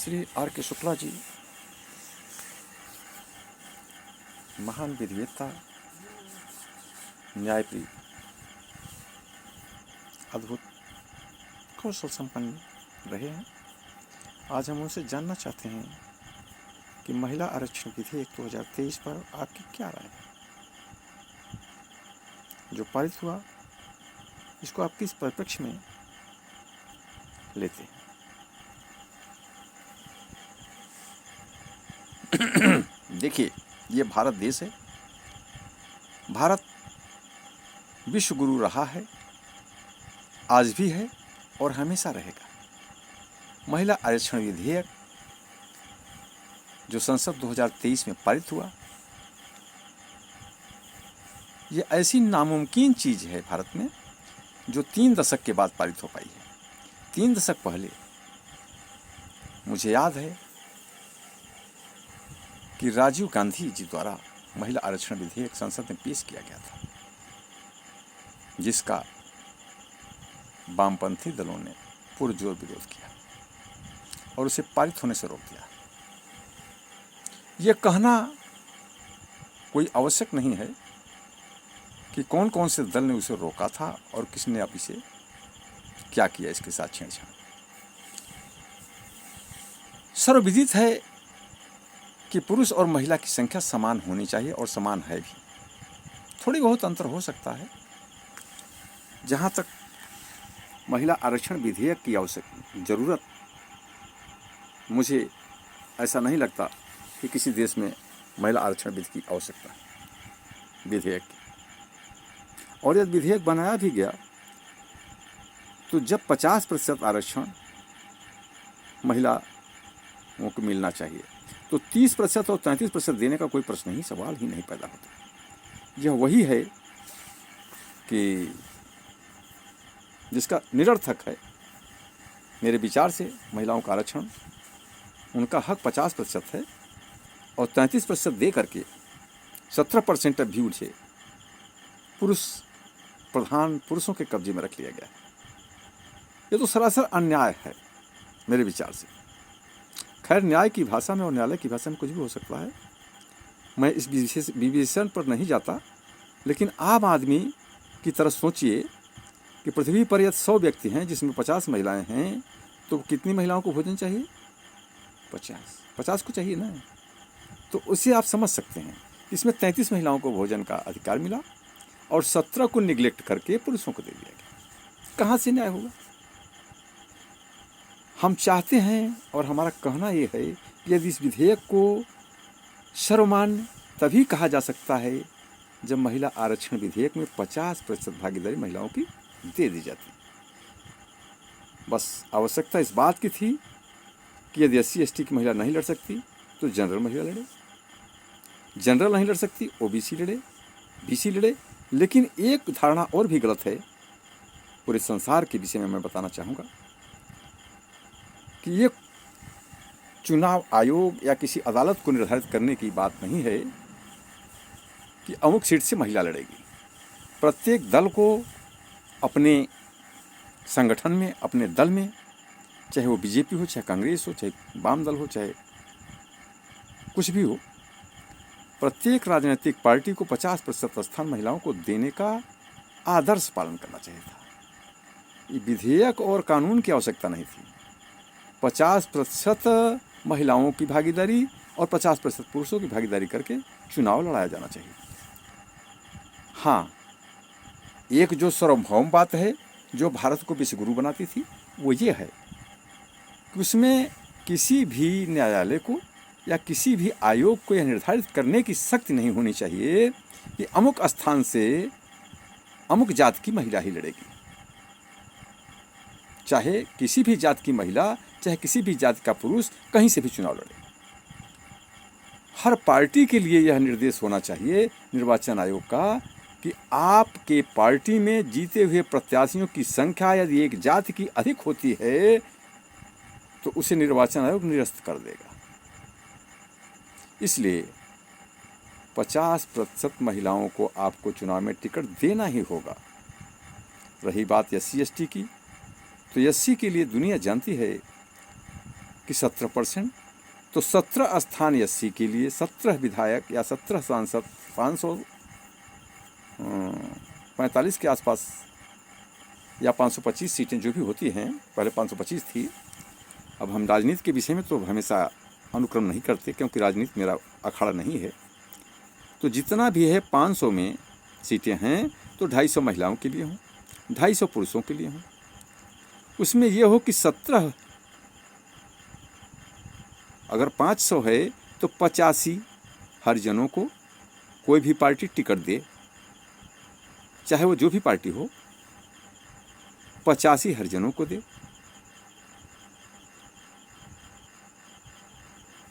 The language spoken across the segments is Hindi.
श्री आर के शुक्ला जी महान विधिवेत्ता, न्यायप्रिय, अद्भुत कौशल संपन्न रहे हैं। आज हम उनसे जानना चाहते हैं कि महिला आरक्षण विधेयक 2023 पर आपकी क्या राय है। जो पारित हुआ इसको आप किस परिप्रेक्ष्य में लेते हैं। देखिए, ये भारत देश है। भारत विश्व गुरु रहा है, आज भी है और हमेशा रहेगा। महिला आरक्षण विधेयक जो संसद 2023 में पारित हुआ, ये ऐसी नामुमकिन चीज है भारत में जो 3 दशक के बाद पारित हो पाई है। 3 दशक पहले मुझे याद है कि राजीव गांधी जी द्वारा महिला आरक्षण विधेयक संसद में पेश किया गया था, जिसका वामपंथी दलों ने पुरजोर विरोध किया और उसे पारित होने से रोक दिया। यह कहना कोई आवश्यक नहीं है कि कौन कौन से दल ने उसे रोका था और किसने अब इसे क्या किया, इसके साथ छेड़छाड़। सर्वविदित है कि पुरुष और महिला की संख्या समान होनी चाहिए और समान है भी। थोड़ी बहुत अंतर हो सकता है। जहाँ तक महिला आरक्षण विधेयक की जरूरत, मुझे ऐसा नहीं लगता कि किसी देश में महिला आरक्षण विधि की आवश्यकता है, विधेयक की। और यदि विधेयक बनाया भी गया तो जब 50% आरक्षण महिलाओं को मिलना चाहिए तो 30% और 33% देने का कोई प्रश्न ही, सवाल ही नहीं पैदा होता। यह वही है कि जिसका निरर्थक है। मेरे विचार से महिलाओं का आरक्षण, उनका हक 50% है और 33% दे करके 17% भी उसे पुरुषों के कब्जे में रख लिया गया है। ये तो सरासर अन्याय है मेरे विचार से। खैर, न्याय की भाषा में और न्यायालय की भाषा में कुछ भी हो सकता है। मैं इस विशेषण पर नहीं जाता, लेकिन आम आदमी की तरह सोचिए कि पृथ्वी पर यदि 100 व्यक्ति हैं जिसमें 50 महिलाएं हैं, तो कितनी महिलाओं को भोजन चाहिए? 50 को चाहिए ना। तो उसे आप समझ सकते हैं। इसमें 33 महिलाओं को भोजन का अधिकार मिला और 17 को निगलेक्ट करके पुरुषों को दे दिया गया। कहाँ से न्याय होगा? हम चाहते हैं और हमारा कहना यह है कि यदि इस विधेयक को सर्वमान्य तभी कहा जा सकता है जब महिला आरक्षण विधेयक में 50% भागीदारी महिलाओं की दे दी जाती। बस आवश्यकता इस बात की थी कि यदि SC ST की महिला नहीं लड़ सकती तो जनरल महिला लड़े, जनरल नहीं लड़ सकती OBC लड़े, BC लड़े। लेकिन एक धारणा और भी गलत है पूरे संसार के विषय में मैं बताना चाहूँगा कि ये चुनाव आयोग या किसी अदालत को निर्धारित करने की बात नहीं है कि अमुक सीट से महिला लड़ेगी। प्रत्येक दल को अपने संगठन में, अपने दल में, चाहे वो BJP हो, चाहे कांग्रेस हो, चाहे वाम दल हो, चाहे कुछ भी हो, प्रत्येक राजनीतिक पार्टी को 50% स्थान महिलाओं को देने का आदर्श पालन करना चाहिए था। ये विधेयक और कानून की आवश्यकता नहीं थी। 50% महिलाओं की भागीदारी और 50% पुरुषों की भागीदारी करके चुनाव लड़ाया जाना चाहिए। हाँ, एक जो सार्वभौम बात है जो भारत को विश्व गुरु बनाती थी, वो ये है कि उसमें किसी भी न्यायालय को या किसी भी आयोग को यह निर्धारित करने की शक्ति नहीं होनी चाहिए कि अमुक स्थान से अमुक जात की महिला ही लड़ेगी। चाहे किसी भी जात की महिला, चाहे किसी भी जात का पुरुष कहीं से भी चुनाव लड़े। हर पार्टी के लिए यह निर्देश होना चाहिए निर्वाचन आयोग का कि आपके पार्टी में जीते हुए प्रत्याशियों की संख्या यदि एक जाति की अधिक होती है तो उसे निर्वाचन आयोग निरस्त कर देगा। इसलिए 50% महिलाओं को आपको चुनाव में टिकट देना ही होगा। रही बात SC ST की, तो SC के लिए दुनिया जानती है कि 17%, तो 17 स्थान एससी के लिए 17 विधायक या 17 सांसद 545 के आसपास या 525 सीटें जो भी होती हैं, पहले 525 थी। अब हम राजनीति के विषय में तो हमेशा अनुक्रम नहीं करते, क्योंकि राजनीति मेरा अखाड़ा नहीं है। तो जितना भी है 500 में सीटें हैं तो 250 महिलाओं के लिए हों, 250 पुरुषों के लिए हों। उसमें यह हो कि 17, अगर 500 है तो 85 हरिजनों को कोई भी पार्टी टिकट दे, चाहे वो जो भी पार्टी हो, 85 हरिजनों को दे।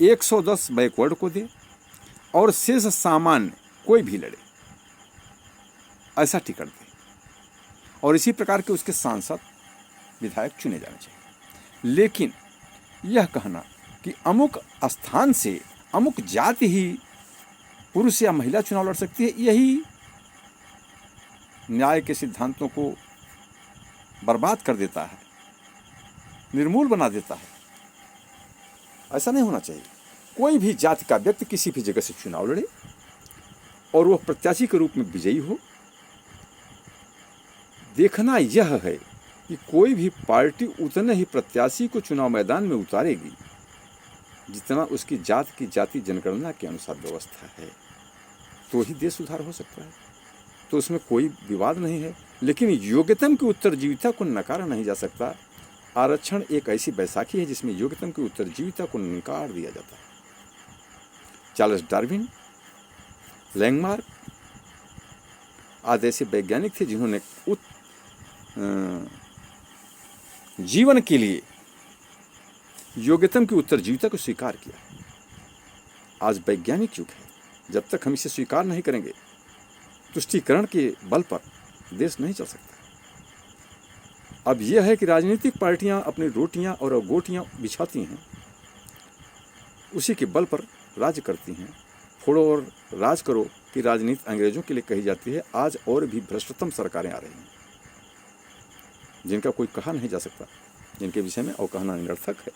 110 बैकवर्ड को दे और शेष सामान्य कोई भी लड़े, ऐसा टिकट दे। और इसी प्रकार के उसके सांसद विधायक चुने जाने चाहिए। लेकिन यह कहना कि अमुक स्थान से अमुक जाति ही पुरुष या महिला चुनाव लड़ सकती है, यही न्याय के सिद्धांतों को बर्बाद कर देता है, निर्मूल बना देता है। ऐसा नहीं होना चाहिए। कोई भी जाति का व्यक्ति किसी भी जगह से चुनाव लड़े और वह प्रत्याशी के रूप में विजयी हो। देखना यह है कि कोई भी पार्टी उतने ही प्रत्याशी को चुनाव मैदान में उतारेगी जितना उसकी जात की जाति जनगणना के अनुसार व्यवस्था है, तो ही देश सुधार हो सकता है। तो उसमें कोई विवाद नहीं है। लेकिन योग्यतम की उत्तरजीविता को नकारा नहीं जा सकता। आरक्षण एक ऐसी बैसाखी है जिसमें योग्यतम की उत्तरजीविता को नकार दिया जाता है। चार्ल्स डार्विन, लैंगमार्क आदि ऐसे वैज्ञानिक थे जिन्होंने जीवन के लिए योग्यतम की उत्तरजीविता को स्वीकार किया। आज वैज्ञानिक युग है। जब तक हम इसे स्वीकार नहीं करेंगे, तुष्टीकरण के बल पर देश नहीं चल सकता। अब यह है कि राजनीतिक पार्टियां अपनी रोटियां और गोटियां बिछाती हैं, उसी के बल पर राज्य करती हैं। फोड़ो और राज करो कि राजनीति अंग्रेजों के लिए कही जाती है। आज और भी भ्रष्टतम सरकारें आ रही हैं जिनका कोई कहा नहीं जा सकता, जिनके विषय में और कहना निरर्थक है।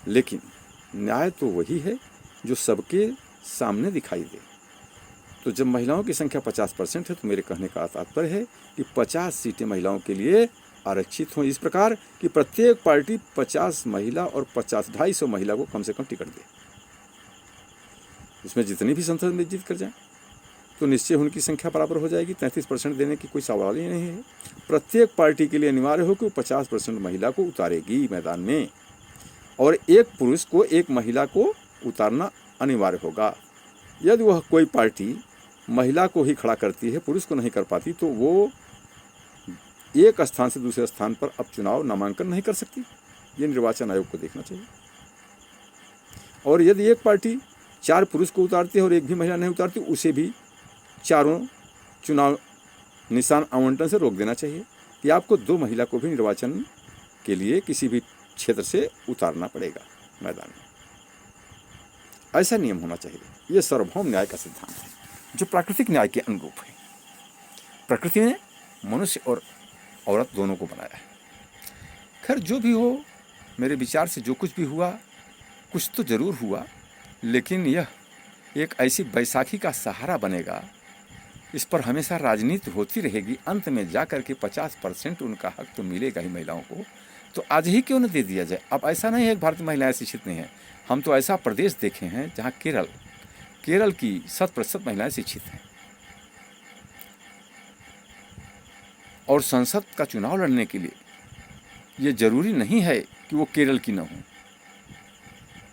लेकिन न्याय तो वही है जो सबके सामने दिखाई दे। तो जब महिलाओं की संख्या 50% है तो मेरे कहने का तात्पर्य है कि 50 सीटें महिलाओं के लिए आरक्षित हों, इस प्रकार कि प्रत्येक पार्टी 50 महिला और 250 महिला को कम से कम टिकट दे। उसमें जितनी भी संसद में जीत कर जाए तो निश्चय उनकी संख्या बराबर हो जाएगी। 33% देने की कोई सवाल ही नहीं है। प्रत्येक पार्टी के लिए अनिवार्य हो कि वो 50% महिला को उतारेगी मैदान में, और एक पुरुष को एक महिला को उतारना अनिवार्य होगा। यदि वह कोई पार्टी महिला को ही खड़ा करती है, पुरुष को नहीं कर पाती, तो वो एक स्थान से दूसरे स्थान पर अब चुनाव नामांकन नहीं कर सकती। ये निर्वाचन आयोग को देखना चाहिए। और यदि एक पार्टी 4 पुरुष को उतारती है और एक भी महिला नहीं उतारती, उसे भी चारों चुनाव निशान आवंटन से रोक देना चाहिए कि आपको 2 महिला को भी निर्वाचन के लिए किसी भी क्षेत्र से उतारना पड़ेगा मैदान में। ऐसा नियम होना चाहिए। यह सार्वभौम न्याय का सिद्धांत है जो प्राकृतिक न्याय के अनुरूप है। प्रकृति ने मनुष्य और औरत दोनों को बनाया है। खैर जो भी हो, मेरे विचार से जो कुछ भी हुआ, कुछ तो जरूर हुआ, लेकिन यह एक ऐसी बैसाखी का सहारा बनेगा, इस पर हमेशा राजनीति होती रहेगी। अंत में जाकर के 50% उनका हक तो मिलेगा ही महिलाओं को। तो आज ही क्यों न दे दिया जाए। अब ऐसा नहीं है कि भारत में महिलाएं शिक्षित नहीं हैं। हम तो ऐसा प्रदेश देखे हैं जहाँ केरल की 100% महिलाएं शिक्षित हैं, और संसद का चुनाव लड़ने के लिए ये जरूरी नहीं है कि वो केरल की न हो।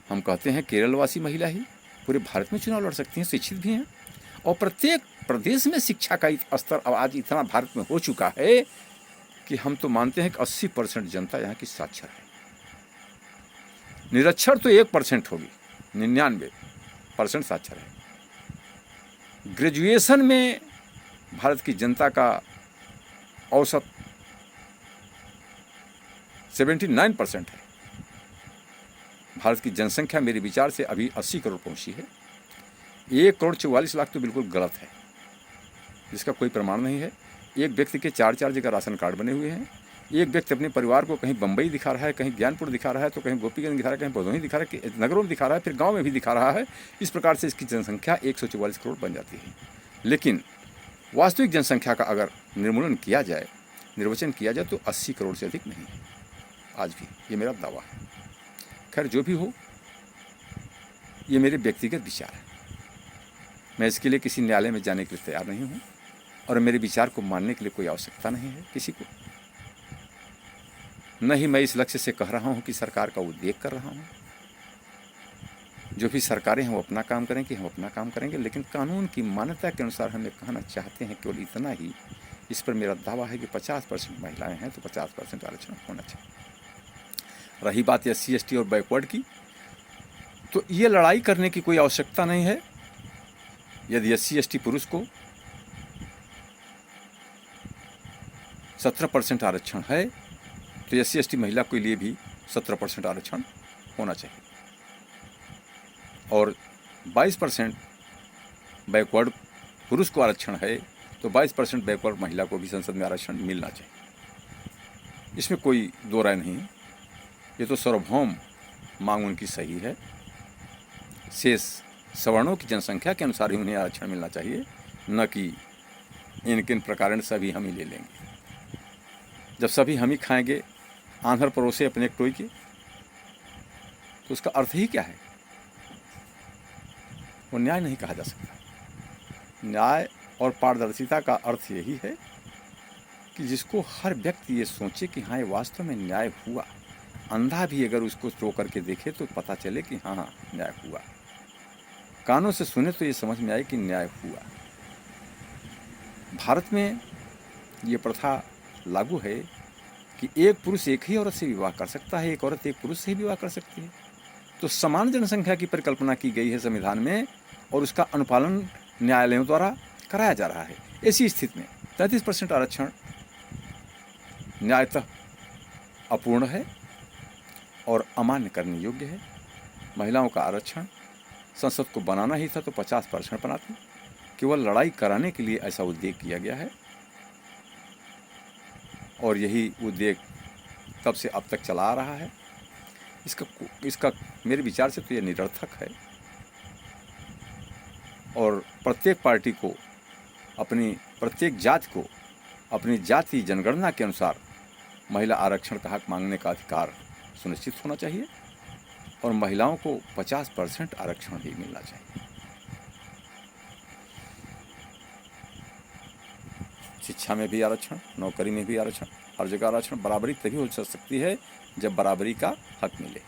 हम कहते हैं केरलवासी महिला ही पूरे भारत में चुनाव लड़ सकती हैं, शिक्षित भी हैं। और प्रत्येक प्रदेश में शिक्षा का स्तर अब आज इतना भारत में हो चुका है कि हम तो मानते हैं कि 80% जनता यहाँ की साक्षर है। निरक्षर तो 1% होगी, 99% साक्षर है। ग्रेजुएशन में भारत की जनता का औसत 79% है। भारत की जनसंख्या मेरे विचार से अभी 80 करोड़ पहुंची है। 1,44,00,000 तो बिल्कुल गलत है, जिसका कोई प्रमाण नहीं है। एक व्यक्ति के 4 जगह राशन कार्ड बने हुए हैं, एक व्यक्ति अपने परिवार को कहीं बम्बई दिखा रहा है, कहीं ज्ञानपुर दिखा रहा है, तो कहीं गोपीगंज दिखा रहा है, कहीं भदोही दिखा रहा है, नगरों में दिखा रहा है, फिर गांव में भी दिखा रहा है। इस प्रकार से इसकी जनसंख्या 144 करोड़ बन जाती है। लेकिन वास्तविक जनसंख्या का अगर निर्मूलन किया जाए, निर्वचन किया जाए, तो 80 करोड़ से अधिक नहीं है आज भी। ये मेरा दावा है। खैर जो भी हो, ये मेरे व्यक्तिगत विचार है। मैं इसके लिए किसी न्यायालय में जाने के लिए तैयार नहीं हूँ, और मेरे विचार को मानने के लिए कोई आवश्यकता नहीं है किसी को। न ही मैं इस लक्ष्य से कह रहा हूँ कि सरकार का उद्वेग कर रहा हूँ। जो भी सरकारें हैं वो अपना काम करेंगी, हम अपना काम करेंगे, लेकिन कानून की मान्यता के अनुसार हमें कहना चाहते हैं केवल इतना ही। इस पर मेरा दावा है कि 50% महिलाएं हैं तो 50% आरक्षण होना चाहिए। रही बात SC/ST और बैकवर्ड की, तो ये लड़ाई करने की कोई आवश्यकता नहीं है। यदि SC/ST पुरुष को 17% आरक्षण है, तो SC/ST महिला के लिए भी 17% आरक्षण होना चाहिए। और 22% बैकवर्ड पुरुष को आरक्षण है, तो 22% बैकवर्ड महिला को भी संसद में आरक्षण मिलना चाहिए। इसमें कोई दो राय नहीं है। ये तो सार्वभौम मांग उनकी सही है। शेष सवर्णों की जनसंख्या के अनुसार ही उन्हें आरक्षण मिलना चाहिए, न कि इन किन प्रकार सभी हम ही ले लेंगे। जब सभी हम ही खाएंगे आंध्र परोसे अपने एक टोई के, तो उसका अर्थ ही क्या है? वो न्याय नहीं कहा जा सकता। न्याय और पारदर्शिता का अर्थ यही है कि जिसको हर व्यक्ति ये सोचे कि हाँ, ये वास्तव में न्याय हुआ। अंधा भी अगर उसको रो करके देखे तो पता चले कि हाँ, न्याय हुआ। कानों से सुने तो ये समझ में आए कि न्याय हुआ। भारत में ये प्रथा लागू है कि एक पुरुष एक ही औरत से विवाह कर सकता है, एक औरत एक पुरुष से ही विवाह कर सकती है। तो समान जनसंख्या की परिकल्पना की गई है संविधान में, और उसका अनुपालन न्यायालयों द्वारा कराया जा रहा है। ऐसी स्थिति में 33% आरक्षण न्यायतः अपूर्ण है और अमान्य करने योग्य है। महिलाओं का आरक्षण संसद को बनाना ही था तो 50% बनाती। केवल लड़ाई कराने के लिए ऐसा उद्योग किया गया है, और यही उद्योग तब से अब तक चला आ रहा है। इसका मेरे विचार से तो ये निरर्थक है, और प्रत्येक पार्टी को प्रत्येक जाति को अपनी जाति जनगणना के अनुसार महिला आरक्षण का हक मांगने का अधिकार सुनिश्चित होना चाहिए, और महिलाओं को 50% आरक्षण ही मिलना चाहिए। शिक्षा में भी आरक्षण, नौकरी में भी आरक्षण, हर जगह आरक्षण। बराबरी तभी हो सकती है जब बराबरी का हक मिले।